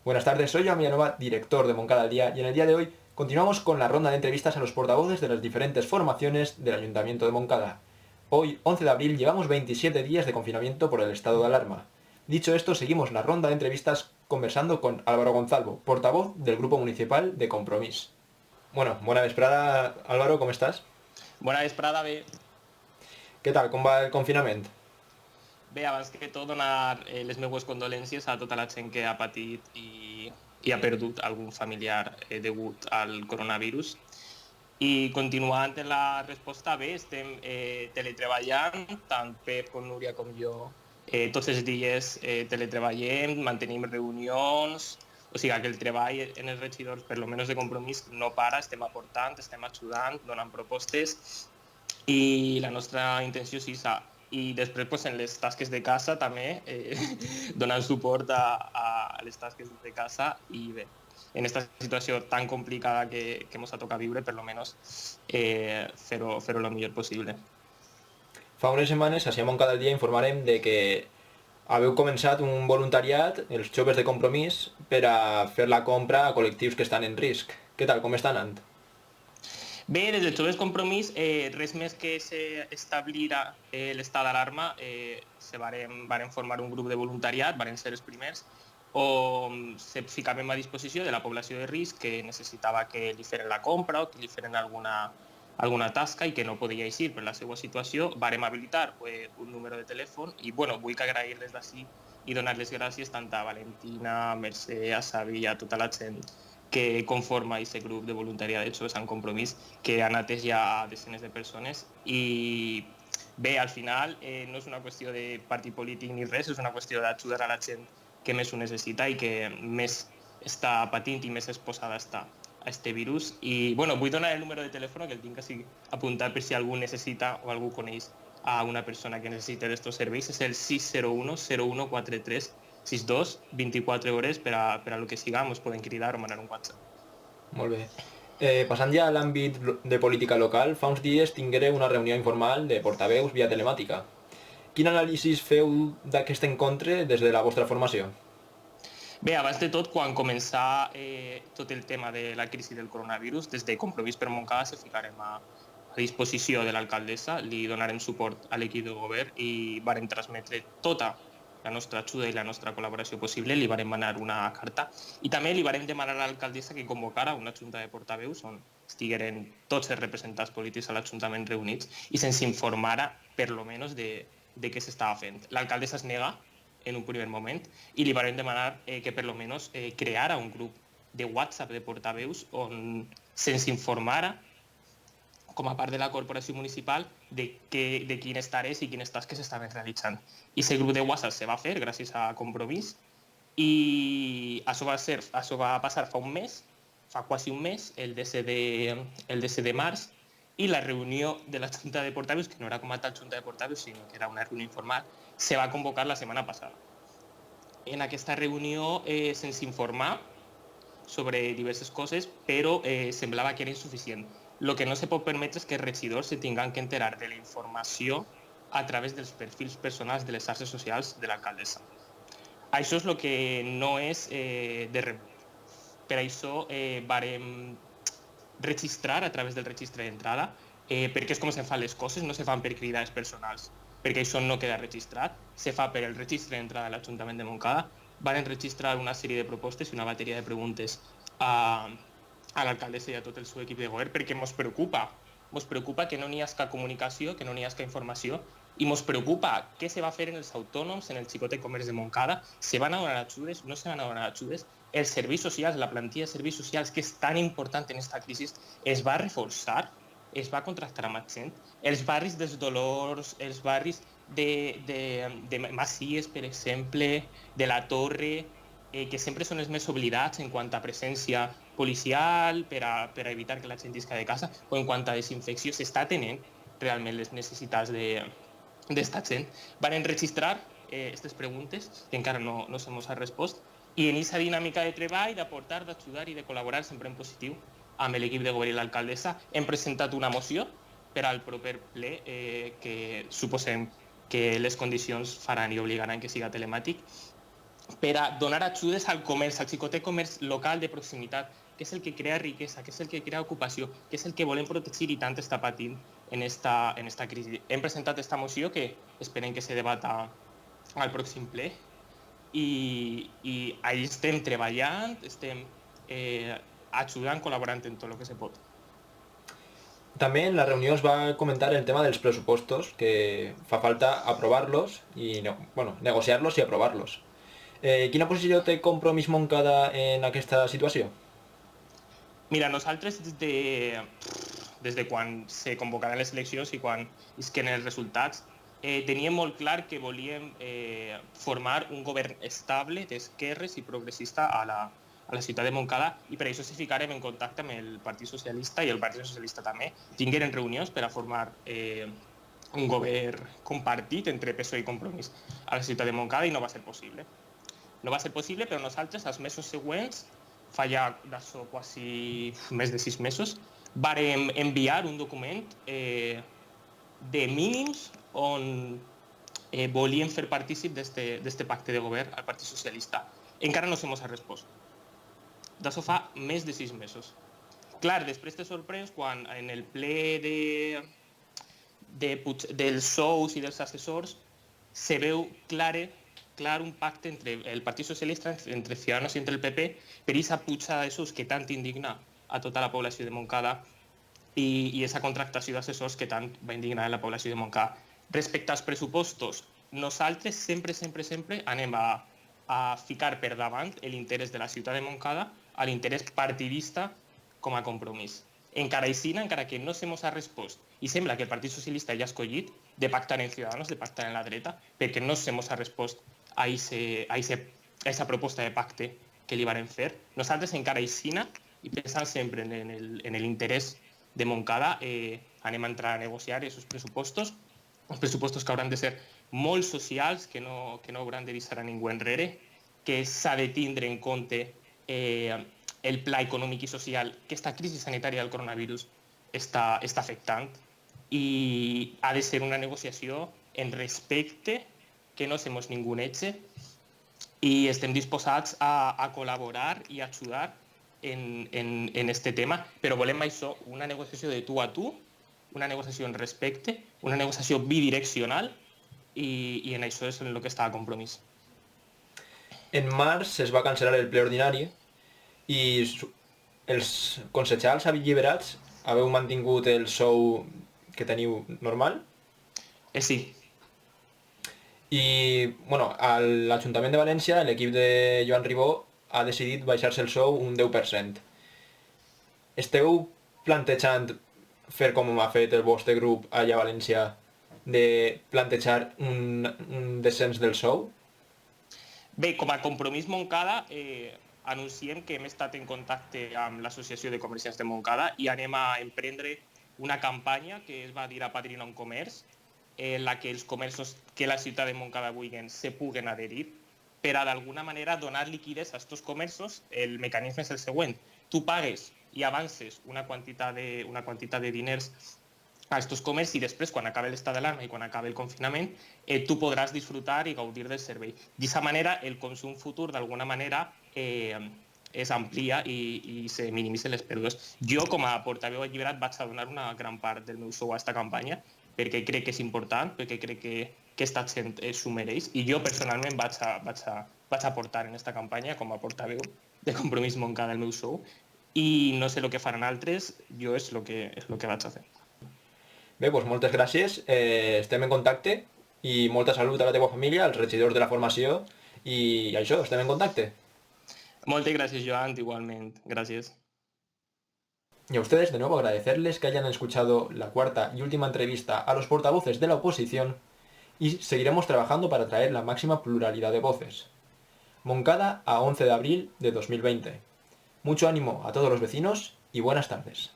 Buenas tardes, soy Joan Villanueva, director de Moncada al Día, y en el día de hoy continuamos con la ronda de entrevistas a los portavoces de las diferentes formaciones del Ayuntamiento de Moncada. Hoy, 11 de abril, llevamos 27 días de confinamiento por el estado de alarma. Dicho esto, seguimos la ronda de entrevistas conversando con Álvaro Gonzalvo, portavoz del Grupo Municipal de Compromís. Bueno, buena vesprada, Álvaro, ¿cómo estás? Bona vesprada, bé. Què tal, com va el confinament? Bé, abans que tot donar les meues condolències a tota la gent que ha patit i ha perdut algun familiar degut al coronavirus. I continuant en la resposta, bé, estem teletreballant, tant Pep com Núria com jo, tots els dies teletreballem, mantenim reunions, o sigui que el treball en els regidors, per lo menos de Compromís, no para, estem aportant, estem ajudant, donant propostes i la nostra intenció és esa. I després pues, en les tasques de casa també, donant suport a les tasques de casa i bé, en aquesta situació tan complicada que ens ha tocat viure, per lo menos fer-ho el millor possible. Fa unes setmanes, així a Moncada al Dia, informarem de que haveu començat un voluntariat, els joves de Compromís, per a fer la compra a col·lectius que estan en risc. Què tal, com està anant? Bé, des del Joves Compromís, res més que establir l'estat d'alarma, se varen formar un grup de voluntariat, varen ser els primers, on se ficàvem a disposició de la població de risc que necessitava que li feren la compra o que li feren alguna tasca i que no podia eixir per la seva situació. Vàrem habilitar un número de telèfon i bueno, vull agrair des d'ací i donar les gràcies tant a Valentina, a Mercè, a Xavi i a tota la gent que conforma aquest grup de voluntariat de Joves en Compromís, que han atès ja a desenes de persones. I bé, al final no és una qüestió de partit polític ni res, és una qüestió d'ajudar a la gent que més ho necessita i que més està patint i més exposada està a este virus. I bueno, vull donar el número de telèfon que el tinc així apuntat per si algú necessita o algú coneix a una persona que necessite d'estos serveis. És el 601 0143 62, 24 hores per a lo que siga, ens poden cridar o mandar un WhatsApp. Molt bé. Passant ja a l'àmbit de política local, fa uns dies tinguéreu una reunió informal de portaveus via telemàtica. Quin anàlisi feu d'aquest encontre des de la vostra formació? Bé, abans de tot, quan començà tot el tema de la crisi del coronavirus, des de Compromís per Montcada se ficarem a disposició de l'alcaldessa, li donarem suport a l'equip de govern i varen transmetre tota la nostra ajuda i la nostra col·laboració possible, li varen demanar una carta i també li varen demanar a l'alcaldessa que convocara una junta de portaveus on estigueren tots els representants polítics a l'Ajuntament reunits i se'ns informara per lo menos de què s'estava fent. L'alcaldessa es nega en un primer moment i li varen demanar que per lo menos creara un grup de WhatsApp de portaveus on se'ns informara com a part de la corporació municipal de quines tarees i quines tasques s'estaven realitzant. I aquest grup de WhatsApp se va fer gràcies a Compromís i això va passar fa un mes, fa quasi un mes, el 10 de març, i la reunió de la Junta de Portaveus, que no era com a tal Junta de Portaveus, sinó que era una reunió informal, se va convocar la setmana passada. En aquesta reunió se'ns informà sobre diverses coses, però semblava que era insuficient. El que no se pot permetre és que els regidors se tinguin que enterar de la informació a través dels perfils personals de les xarxes socials de l'alcaldessa. Això és el que no és de rebut. Per això vàrem registrar a través del registre d'entrada, perquè és com se fan les coses, no se fan per cridades personals, perquè això no queda registrat, se fa per el registre d'entrada de l'Ajuntament de Montcada. Van registrar una sèrie de propostes i una bateria de preguntes a l'alcaldessa i a tot el seu equip de govern perquè ens preocupa que no n'hi hagi comunicació, que no n'hi hagi informació i ens preocupa què se va fer en els autònoms, en el xicotet comerç de Montcada, se van a donar ajudes, no se van a donar ajudes, els serveis socials, la plantilla de serveis socials que és tan important en aquesta crisi, es va reforçar, es va contractar amb gent, els barris dels Dolors, els barris de Masies, per exemple, de la Torre, que sempre són els més oblidats en quant a presència policial per a evitar que la gent isca de casa o en quant a desinfecció, s'està atenent realment les necessitats d'esta gent. Van registrar aquestes preguntes que encara no se mos ha respost i en aquesta dinàmica de treball, d'aportar, d'ajudar i de col·laborar sempre en positiu amb l'equip de govern i l'alcaldessa hem presentat una moció per al proper ple que suposem que les condicions faran i obligaran que siga telemàtic per a donar ajudes al comerç, al xicotet comerç local de proximitat, que és el que crea riquesa, que és el que crea ocupació, que és el que volem protegir i tant està patint en esta crisi. Hem presentat esta moció que esperem que se debata al pròxim ple i ahí estem treballant, estem ajudant, col·laborant en tot el que se pot. També en la reunió es va comentar el tema dels pressupostos, que fa falta aprovar-los i negociar-los i aprovar-los. Quina posició té Compromís Montcada en aquesta situació? Mira, nosaltres des de quan se convocaran les eleccions i quan isquen els resultats, teníem molt clar que volíem formar un govern estable d'esquerres i progressista a la ciutat de Montcada i per això se ficarem en contacte amb el Partit Socialista i el Partit Socialista també tingueren reunions per a formar un govern compartit entre PSOE i Compromís a la ciutat de Montcada i no va ser possible. No va ser possible, però nosaltres, els mesos següents, fa ja d'això quasi més de 6 mesos, vàrem enviar un document de mínims on volíem fer partícip d'este pacte de govern al Partit Socialista. Encara no se mos ha respost. D'això fa més de 6 mesos. Clar, després te sorprens quan en el ple dels sous i dels assessors se veu clar un pacte entre el Partit Socialista, entre Ciudadanos i entre el PP, per aquesta pujada de sous que tant indigna a tota la població de Montcada i aquesta contractació d'assessors que tant va indignar la població de Montcada. Respecte als pressupostos, nosaltres sempre anem a ficar per davant l'interès de la ciutat de Montcada a l'interès partidista com a compromís. Encara així, encara que no se mos ha respost i sembla que el Partit Socialista ja ha escollit de pactar en Ciudadanos, de pactar en la dreta, perquè no se mos ha respost a aquesta proposta de pacte que li varen fer. Nosaltres encara així, i pensant sempre en l'interès de Montcada, anem a entrar a negociar aquests pressupostos, uns pressupostos que hauran de ser molt socials, que no hauran de deixar a ningú enrere, que s'ha de tindre en compte el pla econòmic i social que aquesta crisi sanitària del coronavirus està afectant i ha de ser una negociació en respecte, que no se mos ninguneja i estem disposats a col·laborar i a ajudar en este tema, però volem això, una negociació de tu a tu, una negociació en respecte, una negociació bidireccional i en això és en el que està a Compromís. En març es va cancel·lar el ple ordinari i els concejals alliberats haveu mantingut el sou que teniu normal? Sí. I, a l'Ajuntament de València l'equip de Joan Ribó ha decidit baixar-se el sou un 10%. Esteu plantejant fer com ha fet el vostre grup allà a València, de plantejar un descens del sou? Bé, com a Compromís Montcada, anunciem que hem estat en contacte amb l'Associació de Comerciants de Montcada i anem a emprendre una campanya que es va dir Apadrina un comerç, en la que els comerços que la ciutat de Montcada vulguin se puguen adherir per a d'alguna manera donar liquiditat a aquests comerços. El mecanisme és el següent. Tu pagues i avances una quantitat de diners a aquests comerços i després, quan acabi l'estat d'alarma i quan acabi el confinament, tu podràs disfrutar i gaudir del servei. D'aquesta manera, el consum futur, d'alguna manera, es amplia i se minimitzen les pèrdues. Jo, com a portaveu alliberat, vaig a donar una gran part del meu sou a aquesta campanya perquè crec que és important, perquè crec que aquesta gent s'ho mereix i jo personalment vaig a aportar en aquesta campanya com a portaveu de Compromís Montcada el meu sou i no sé el que faran altres, jo és el que vaig a fer. Bé, doncs moltes gràcies, estem en contacte i molta salut a la teva família, als regidors de la formació i això, estem en contacte. Moltes gràcies, Joan, igualment. Gracias. Y a ustedes de nuevo agradecerles que hayan escuchado la cuarta y última entrevista a los portavoces de la oposición y seguiremos trabajando para traer la máxima pluralidad de voces. Montcada a 11 de abril de 2020. Mucho ánimo a todos los vecinos y buenas tardes.